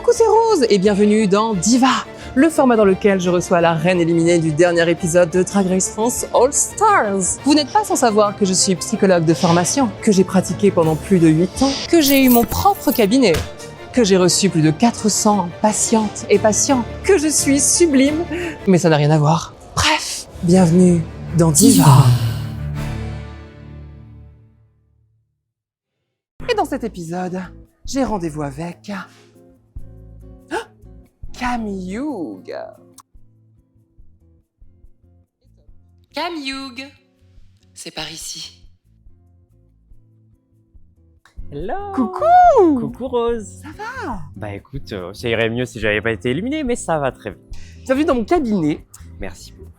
Coucou, c'est Rose et bienvenue dans Diva, le format dans lequel je reçois la reine éliminée du dernier épisode de Drag Race France All Stars. Vous n'êtes pas sans savoir que je suis psychologue de formation, que j'ai pratiqué pendant plus de 8 ans, que j'ai eu mon propre cabinet, que j'ai reçu plus de 400 patientes et patients, que je suis sublime, mais ça n'a rien à voir. Bref, bienvenue dans Diva. Et dans cet épisode, j'ai rendez-vous avec Camille Hughes. Camille Hughes, c'est par ici. Hello. Coucou. Coucou Rose. Ça va? Bah écoute, ça irait mieux si j'avais pas été éliminée, mais ça va très bien. Bienvenue dans mon cabinet. Merci beaucoup.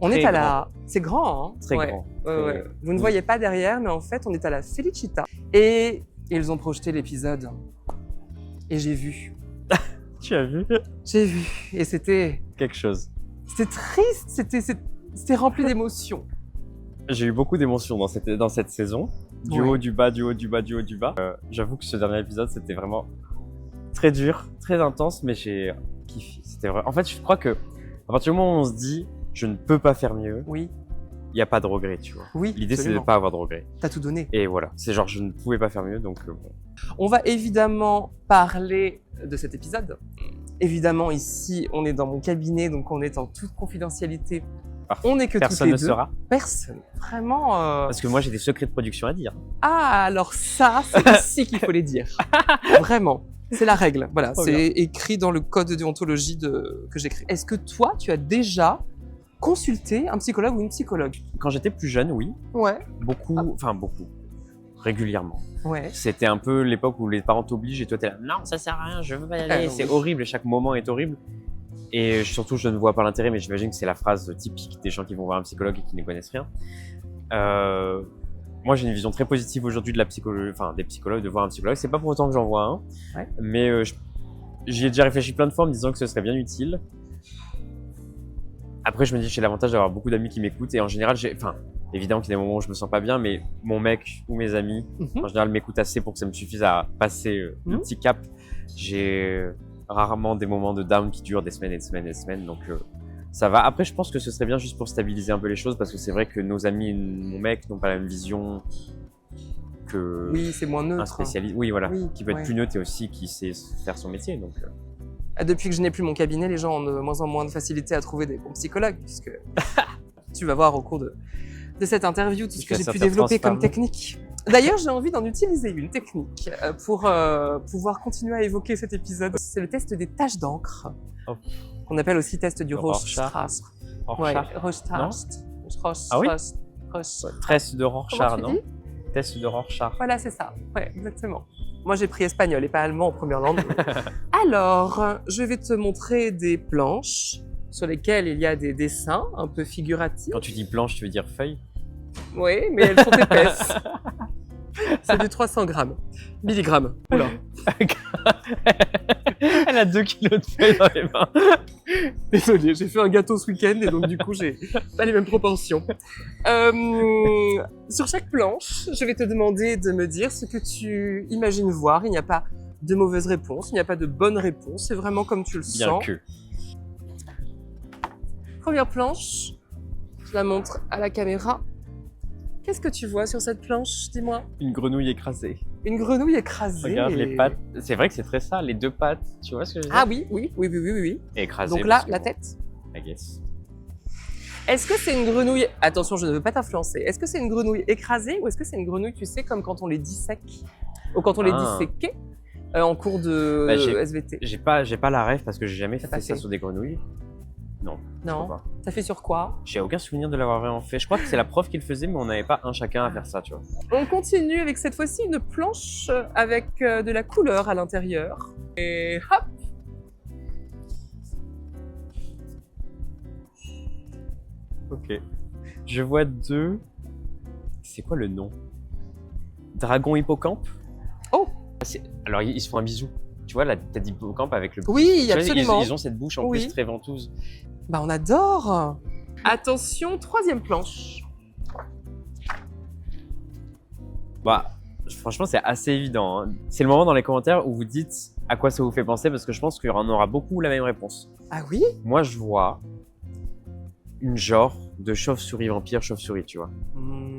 On Très est à grand. la... C'est grand, hein? Très Ouais. grand. Ouais, ouais. Vous ne voyez pas derrière, mais en fait, on est à la Felicita. Et ils ont projeté l'épisode. Et j'ai vu. Tu as vu J'ai vu. Et c'était quelque chose. triste. C'était rempli d'émotions. J'ai eu beaucoup d'émotions dans cette saison. Du Ouais. haut, du bas, du haut, du bas, du haut, du bas. J'avoue que ce dernier épisode, c'était vraiment très dur, très intense, mais j'ai kiffé. C'était vrai. En fait, je crois que à partir du moment où on se dit je ne peux pas faire mieux, Oui. il n'y a pas de regret, tu vois. Oui, L'idée, c'est de ne absolument. pas avoir de regret. T'as tout donné. Et voilà, c'est genre je ne pouvais pas faire mieux, donc bon. On va évidemment parler de cet épisode. Évidemment, ici, on est dans mon cabinet, donc on est en toute confidentialité. Parfait. On n'est que Personne toutes ne les deux. saura. Personne. Vraiment. Parce que moi, j'ai des secrets de production à dire. Ah, alors ça, c'est ici qu'il faut les dire. Vraiment. C'est la règle. Voilà, Trop c'est bien. écrit dans le code de déontologie que j'écris. Est-ce que toi, tu as déjà consulté un psychologue ou une psychologue? Quand j'étais plus jeune, oui. Ouais. Beaucoup, enfin beaucoup, régulièrement. Ouais. C'était un peu l'époque où les parents t'obligent et toi t'es là, non, ça sert à rien, je veux pas y aller, c'est oui. horrible, et chaque moment est horrible. Et surtout, je ne vois pas l'intérêt, mais j'imagine que c'est la phrase typique des gens qui vont voir un psychologue et qui ne connaissent rien. Moi, j'ai une vision très positive aujourd'hui de la psychologie, enfin des psychologues, de voir un psychologue. C'est pas pour autant que j'en vois un, Ouais. mais j'y ai déjà réfléchi plein de fois en me disant que ce serait bien utile. Après, je me dis que j'ai l'avantage d'avoir beaucoup d'amis qui m'écoutent et en général, évidemment qu'il y a des moments où je me sens pas bien, mais mon mec ou mes amis, en général, m'écoutent assez pour que ça me suffise à passer le petit cap. J'ai rarement des moments de down qui durent des semaines et des semaines et des semaines, donc ça va. Après, je pense que ce serait bien juste pour stabiliser un peu les choses parce que c'est vrai que nos amis et mon mec n'ont pas la même vision que Oui, c'est moins neutre. un spécialiste. Oui, voilà, Oui, qui peut être ouais. plus neutre et aussi qui sait faire son métier. Donc, Depuis que je n'ai plus mon cabinet, les gens ont de moins en moins de facilité à trouver des bons psychologues, puisque tu vas voir au cours de cette interview tout ce que j'ai pu développer comme technique. D'ailleurs, j'ai envie d'en utiliser une technique pour pouvoir continuer à évoquer cet épisode. C'est le test des taches d'encre, Oh. qu'on appelle aussi test du Rorschach. Rorschach. Rorschach. Ouais, Rorschach. Ah oui? Rorschach. Test de Rorschach, Comment tu non? dis? Test de Rorschach. Voilà, c'est ça. Ouais, exactement. Moi, j'ai pris espagnol et pas allemand en première langue. Alors, je vais te montrer des planches sur lesquelles il y a des dessins un peu figuratifs. Quand tu dis planche, tu veux dire feuille? Oui, mais elles sont épaisses. C'est du 300 grammes. Milligrammes. Oula. Elle a 2 kilos de feuilles dans les mains. Désolé, j'ai fait un gâteau ce week-end et donc du coup, j'ai pas les mêmes proportions. Sur chaque planche, je vais te demander de me dire ce que tu imagines voir. Il n'y a pas de mauvaise réponse, il n'y a pas de bonne réponse. C'est vraiment comme tu le Bien sens. que. Première planche, je la montre à la caméra. Qu'est-ce que tu vois sur cette planche? Dis-moi. Une grenouille écrasée. Une grenouille écrasée. Regarde les pattes. C'est vrai que c'est très ça, les 2 pattes. Tu vois ce que je veux dire? Ah oui. Écrasée. Donc là, parce que la bon, tête. I guess. Est-ce que c'est une grenouille... Attention, je ne veux pas t'influencer. Est-ce que c'est une grenouille écrasée ou est-ce que c'est une grenouille, tu sais, comme quand on les dissèque ou quand on les disséquait en cours de Bah, SVT? J'ai pas la rêve parce que j'ai jamais T'as fait pas ça fait. sur des grenouilles. Non. je Non. crois pas. Ça fait sur quoi? J'ai aucun souvenir de l'avoir vraiment fait. Je crois que c'est la prof qui le faisait, mais on n'avait pas un chacun à faire ça, tu vois. On continue avec cette fois-ci une planche avec de la couleur à l'intérieur. Et hop! Ok. Je vois 2. C'est quoi le nom? Dragon hippocampe? Oh! Alors ils se font un bisou. Tu vois la tête d'hippocampe avec le. Oui, Tu vois, absolument. Ils ont cette bouche en Oui. plus très ventouse. Bah, on adore! Attention, troisième planche. Bah, franchement, c'est assez évident. Hein. C'est le moment dans les commentaires où vous dites à quoi ça vous fait penser, parce que je pense qu'il y en aura beaucoup la même réponse. Ah oui? Moi, je vois une genre de chauve-souris vampire, chauve-souris, tu vois.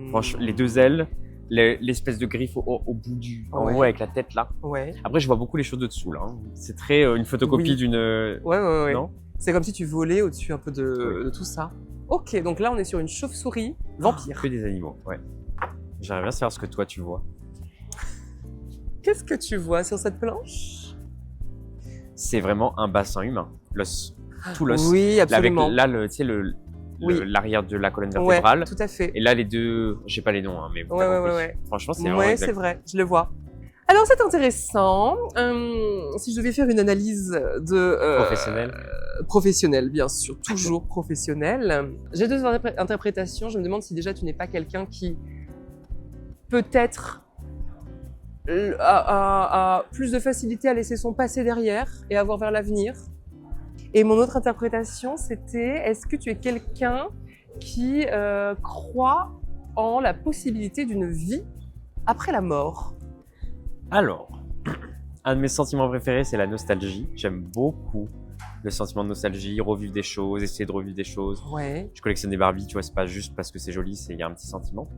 Franchement, les deux ailes, l'espèce de griffe au bout du... En haut, avec la tête là. Ouais. Après, je vois beaucoup les choses de dessous, là. Hein. C'est très une photocopie d'une... Ouais. Non? C'est comme si tu volais au-dessus un peu de tout ça. Ok, donc là, on est sur une chauve-souris vampire. Que des animaux, ouais. J'aimerais bien savoir ce que toi, tu vois. Qu'est-ce que tu vois sur cette planche? C'est vraiment un bassin humain. L'os. Tout l'os. Oui, absolument. Là, tu sais, l'arrière de la colonne vertébrale. Ouais, tout à fait. Et là, les deux... J'ai pas les noms, hein, mais... Ouais. Franchement, c'est vraiment Ouais, exact. c'est vrai, je le vois. Alors, c'est intéressant. Si je devais faire une analyse de... Professionnelle, bien sûr, toujours professionnelle. J'ai deux interprétations. Je me demande si déjà tu n'es pas quelqu'un qui peut-être a plus de facilité à laisser son passé derrière et à voir vers l'avenir. Et mon autre interprétation, c'était est-ce que tu es quelqu'un qui croit en la possibilité d'une vie après la mort? Alors, un de mes sentiments préférés, c'est la nostalgie. J'aime beaucoup le sentiment de nostalgie, revivre des choses, essayer de revivre des choses. Ouais. Je collectionne des Barbie, tu vois, c'est pas juste parce que c'est joli, il y a un petit sentiment.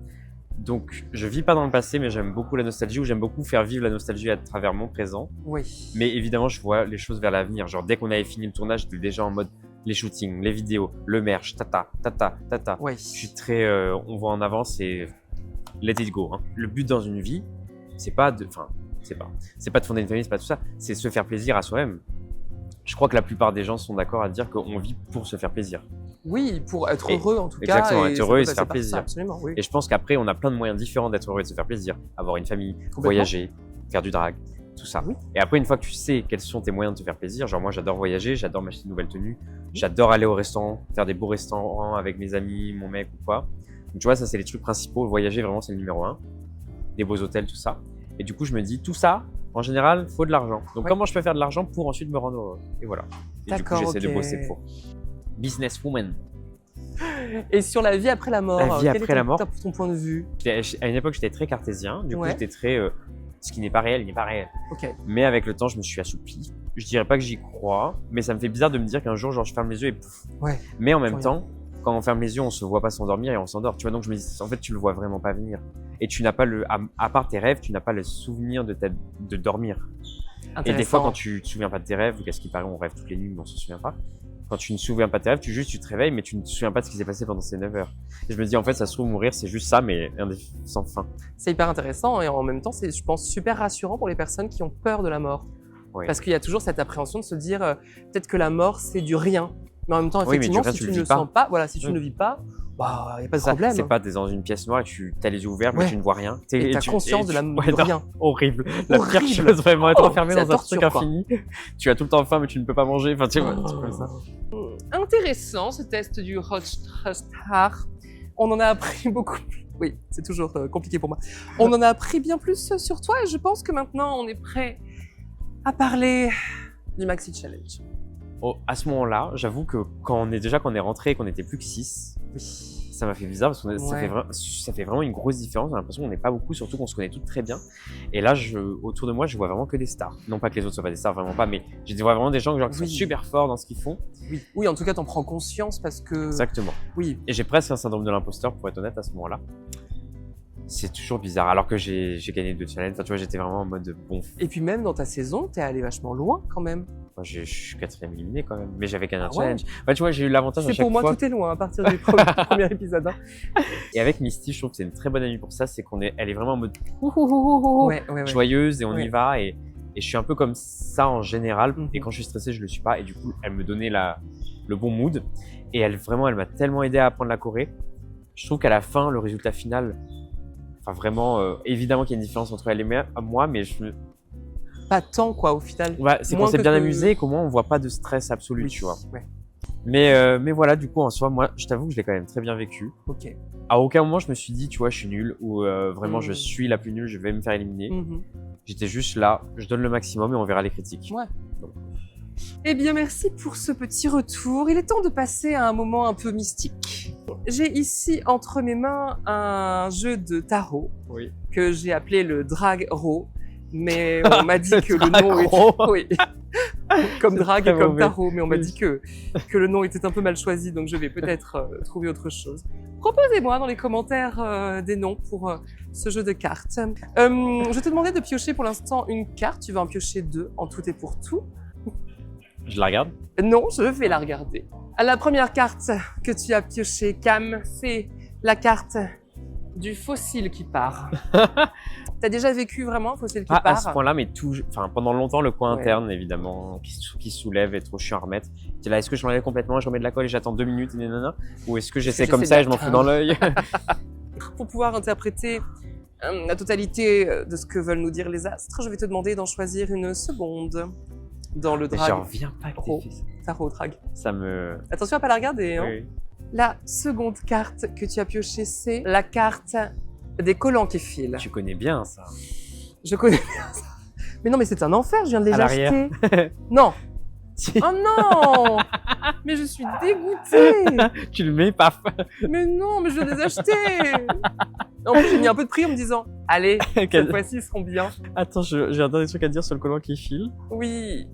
Donc, je vis pas dans le passé, mais j'aime beaucoup la nostalgie, ou j'aime beaucoup faire vivre la nostalgie à travers mon présent. Oui. Mais évidemment, je vois les choses vers l'avenir. Genre, dès qu'on avait fini le tournage, j'étais déjà en mode les shootings, les vidéos, le merch, tata. Oui. Je suis très, on voit en avance et let it go. Hein. Le but dans une vie, c'est pas de fonder une famille, c'est pas tout ça. C'est se faire plaisir à soi-même. Je crois que la plupart des gens sont d'accord à dire qu'on vit pour se faire plaisir. Oui, pour être heureux en tout cas. Exactement, être heureux et se faire plaisir. Ça, absolument, oui. Et je pense qu'après, on a plein de moyens différents d'être heureux et de se faire plaisir. Avoir une famille, voyager, faire du drag, tout ça. Oui. Et après, une fois que tu sais quels sont tes moyens de te faire plaisir, genre moi j'adore voyager, j'adore m'acheter de nouvelles tenues, j'adore aller au restaurant, faire des beaux restaurants avec mes amis, mon mec ou quoi. Donc tu vois, ça c'est les trucs principaux. Voyager vraiment c'est le numéro 1. Des beaux hôtels, tout ça. Et du coup, je me dis, tout ça, en général, faut de l'argent. Donc comment je peux faire de l'argent pour ensuite me rendre heureux? Et voilà. Et du coup, j'essaie de bosser pour. Businesswoman. Et sur la vie après la mort, la vie après la mort, ton point de vue? À une époque, j'étais très cartésien. Du coup, j'étais très... ce qui n'est pas réel, n'est pas réel. Okay. Mais avec le temps, je me suis assoupli. Je dirais pas que j'y crois, mais ça me fait bizarre de me dire qu'un jour, genre, je ferme les yeux et pouf. Ouais. Mais en même temps, quand on ferme les yeux, on se voit pas s'endormir et on s'endort. Tu vois, donc je me dis, en fait, tu le vois vraiment pas venir. Et tu n'as pas à part tes rêves, tu n'as pas le souvenir de dormir. Et des fois, quand tu te souviens pas de tes rêves, ou qu'à ce qui paraît, on rêve toutes les nuits, mais on se souvient pas. Quand tu ne te souviens pas de tes rêves, tu te réveilles, mais tu ne te souviens pas de ce qui s'est passé pendant ces 9 heures. Et je me dis, en fait, ça se trouve, mourir, c'est juste ça, mais sans fin. C'est hyper intéressant et en même temps, c'est, je pense, super rassurant pour les personnes qui ont peur de la mort. Oui. Parce qu'il y a toujours cette appréhension de se dire, peut-être que la mort, c'est du rien. Mais en même temps, effectivement, si tu ne le sens pas, voilà, si tu ne le vis pas, bah, y a pas de problème. C'est pas, t'es dans une pièce noire et tu as les yeux ouverts, mais tu ne vois rien. Et t'as conscience de rien. Horrible. La pire chose, vraiment, être enfermé dans un truc infini. Tu as tout le temps faim, mais tu ne peux pas manger. Enfin, tu vois, un truc comme ça. Intéressant, ce test du Hot Star. On en a appris beaucoup. Oui, c'est toujours compliqué pour moi. On en a appris bien plus sur toi et je pense que maintenant, on est prêt à parler du Maxi Challenge. Oh, à ce moment-là, j'avoue que quand on est rentré et qu'on était plus que 6, ça m'a fait bizarre parce que ça fait vraiment une grosse différence. J'ai l'impression qu'on n'est pas beaucoup, surtout qu'on se connaît toutes très bien. Et là, autour de moi, je vois vraiment que des stars. Non pas que les autres soient pas des stars, vraiment pas, mais je vois vraiment des gens qui sont super forts dans ce qu'ils font. Oui, en tout cas, t'en prends conscience parce que... Exactement. Oui. Et j'ai presque un syndrome de l'imposteur, pour être honnête, à ce moment-là. C'est toujours bizarre, alors que j'ai gagné 2 challenges. Enfin, tu vois, j'étais vraiment en mode bon. Et puis même dans ta saison, t'es allé vachement loin quand même. Moi, je suis 4e éliminé quand même, mais j'avais gagné un challenge. Enfin, tu vois, j'ai eu l'avantage à chaque fois. Pour moi, tout est loin à partir du premier épisode. Hein. Et avec Misty, je trouve que c'est une très bonne amie pour ça, c'est elle est vraiment en mode joyeuse et on y va. Et je suis un peu comme ça en général. Et quand je suis stressé, je le suis pas. Et du coup, elle me donnait le bon mood. Et elle m'a tellement aidé à apprendre la Corée. Je trouve qu'à la fin, le résultat final, enfin vraiment, évidemment qu'il y a une différence entre elle et moi, mais pas tant quoi au final. Ouais, c'est qu'on s'est bien amusé et qu'au moins on voit pas de stress absolu, tu vois. Ouais. Mais voilà, du coup en soi, moi, je t'avoue que je l'ai quand même très bien vécu. Ok. À aucun moment je me suis dit, tu vois, je suis nul ou vraiment je suis la plus nulle, je vais me faire éliminer. J'étais juste là, je donne le maximum et on verra les critiques. Ouais. Eh bien, merci pour ce petit retour. Il est temps de passer à un moment un peu mystique. J'ai ici entre mes mains un jeu de tarot Oui. que j'ai appelé le Drag Raw, mais on m'a dit que le nom Raw. oui. Comme drague et très comme mauvais. tarot, mais on m'a Oui. dit que le nom était un peu mal choisi, donc je vais peut-être trouver autre chose. Proposez-moi dans les commentaires des noms pour ce jeu de cartes. Je te demandais de piocher pour l'instant une carte, tu vas en piocher 2 en tout et pour tout. Je la regarde. Non, je vais la regarder. La première carte que tu as piochée, Cam, c'est la carte du fossile qui part. T'as déjà vécu vraiment un fossile qui À part? ce point-là, mais pendant longtemps, le coin Ouais. interne, évidemment, qui se soulève est trop chiant à remettre. T'es là, est-ce que je l'enlève complètement, je remets de la colle et j'attends 2 minutes, et nanana, ou est-ce que j'essaie comme ça et je m'en fous dans l'œil? Pour pouvoir interpréter la totalité de ce que veulent nous dire les astres, je vais te demander d'en choisir une seconde dans le J'en drag. reviens pas que Raw. t'aies fait ça. Tarot drag. Ça me... Attention à pas la regarder. Hein. Oui. La seconde carte que tu as piochée, c'est la carte des collants qui filent. Tu connais bien ça. Je connais bien ça. Mais non, mais c'est un enfer, je viens de les À l'arrière. acheter. Non. Si. Oh non. Mais je suis dégoûtée. Tu le mets, paf. Mais non, mais je viens de les acheter. En plus, j'ai mis un peu de prix en me disant, allez, cette fois-ci, ils seront bien. Attends, j'ai un dernier truc à dire sur le collant qui file. Oui.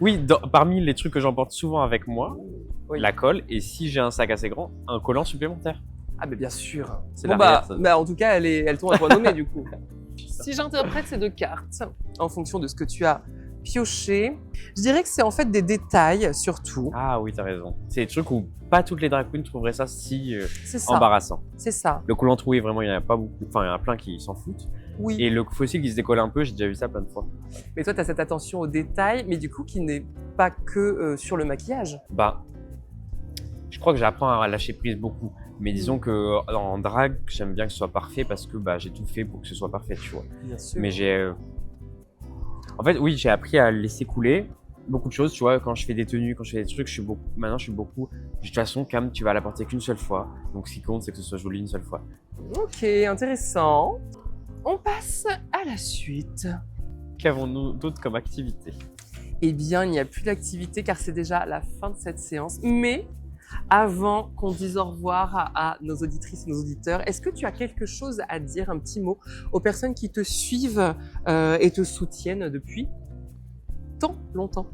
Oui, parmi les trucs que j'emporte souvent avec moi, Oui. la colle, et si j'ai un sac assez grand, un collant supplémentaire. Ah, mais bien sûr. C'est Bon, l'arrière, ça. en tout cas, elle tourne à point nommé, du coup. Si j'interprète ces deux cartes, en fonction de ce que tu as pioché, je dirais que c'est en fait des détails, surtout. Ah oui, t'as raison. C'est des trucs où pas toutes les drag queens trouveraient ça si C'est ça. embarrassant. C'est ça. Le collant troué, vraiment, il y en a pas beaucoup. Enfin, il y en a plein qui s'en foutent. Oui. Et le fossile qui se décolle un peu, j'ai déjà vu ça plein de fois. Mais toi, tu as cette attention aux détails, mais du coup, qui n'est pas que sur le maquillage. Bah, je crois que j'apprends à lâcher prise beaucoup. Mais disons que en drag, j'aime bien que ce soit parfait parce que bah, j'ai tout fait pour que ce soit parfait, tu vois. Bien sûr. Mais j'ai... En fait, oui, j'ai appris à laisser couler beaucoup de choses, tu vois. Quand je fais des tenues, quand je fais des trucs, maintenant, je suis beaucoup... De toute façon, Cam, tu vas la porter qu'une seule fois. Donc, ce qui compte, c'est que ce soit joli une seule fois. Ok, intéressant. On passe à la suite. Qu'avons-nous d'autre comme activité? Eh bien, il n'y a plus d'activité car c'est déjà la fin de cette séance. Mais avant qu'on dise au revoir à nos auditrices et nos auditeurs, est-ce que tu as quelque chose à dire, un petit mot aux personnes qui te suivent et te soutiennent depuis tant longtemps?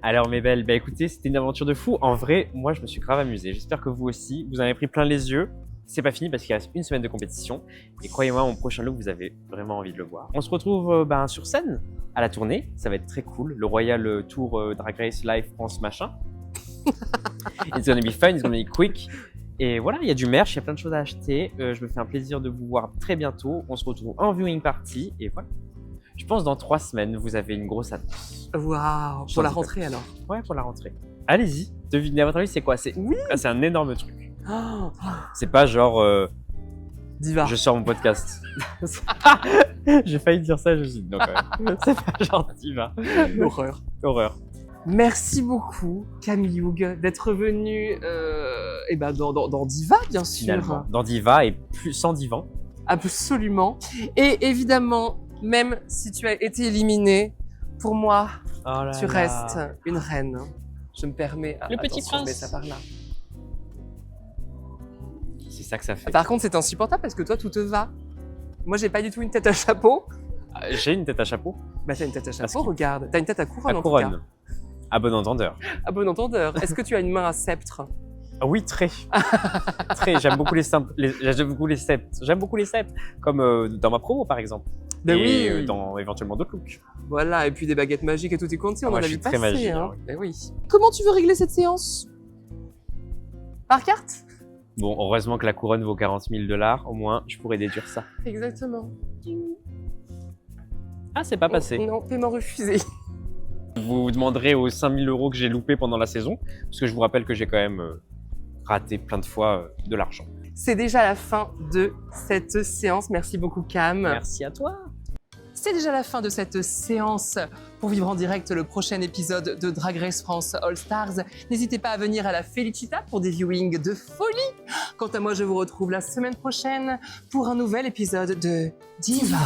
Alors mes belles, bah écoutez, c'était une aventure de fou. En vrai, moi je me suis grave amusé. J'espère que vous aussi, vous en avez pris plein les yeux. C'est pas fini parce qu'il reste une semaine de compétition. Et croyez-moi, mon prochain look, vous avez vraiment envie de le voir. On se retrouve sur scène à la tournée. Ça va être très cool. Le Royal Tour Drag Race Live France machin. It's gonna be fun, it's gonna be quick. Et voilà, il y a du merch, il y a plein de choses à acheter. Je me fais un plaisir de vous voir très bientôt. On se retrouve en viewing party. Et voilà. Je pense dans 3 semaines, vous avez une grosse annonce. Waouh, J'en pour la dis pas rentrée plus. alors. Ouais, pour la rentrée. Allez-y, devinez, à votre avis, c'est quoi? Oui. C'est un énorme truc. Oh, C'est pas genre, Diva. je sors mon podcast. J'ai failli dire ça, je me suis dit non quand même. C'est pas genre diva. L'horreur. Horreur. Merci beaucoup, Camille Hug, d'être venue dans Diva, bien sûr. Finalement. Dans Diva et plus sans divan. Absolument. Et évidemment, même si tu as été éliminée, pour moi, Oh là tu là. restes une reine. Je me permets. Le petit attention, je mets prince. ça par là. C'est ça que ça fait. Par contre, c'est insupportable parce que toi, tout te va. Moi, j'ai pas du tout une tête à chapeau. J'ai une tête à chapeau. Bah, t'as une tête à Parce chapeau, que- regarde. T'as une tête à couronne, À en tout cas. couronne. À bon entendeur. À bon entendeur. Est-ce que tu as une main à sceptre? Ah oui, très. Très. J'aime beaucoup les sceptres. J'aime beaucoup les sceptres. J'aime beaucoup les sceptres. Comme dans ma promo, par exemple. Ben Et oui. dans éventuellement d'autres looks. Voilà, et puis des baguettes magiques et tout est compté, on Ah, moi, en a je vu suis très passer. magique, Hein. hein. Ben oui. Comment tu veux régler cette séance? Par carte? Bon, heureusement que la couronne vaut 40 000 $. Au moins, je pourrais déduire ça. Exactement. Ah, c'est pas passé. Non, paiement refusé. Vous vous demanderez aux 5 000 € que j'ai loupé pendant la saison, parce que je vous rappelle que j'ai quand même raté plein de fois de l'argent. C'est déjà la fin de cette séance. Merci beaucoup, Cam. Merci à toi. C'est déjà la fin de cette séance. Pour vivre en direct le prochain épisode de Drag Race France All Stars, n'hésitez pas à venir à la Felicita pour des viewings de folie. Quant à moi, je vous retrouve la semaine prochaine pour un nouvel épisode de Diva.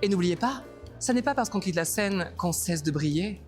Et n'oubliez pas, ça n'est pas parce qu'on quitte la scène qu'on cesse de briller.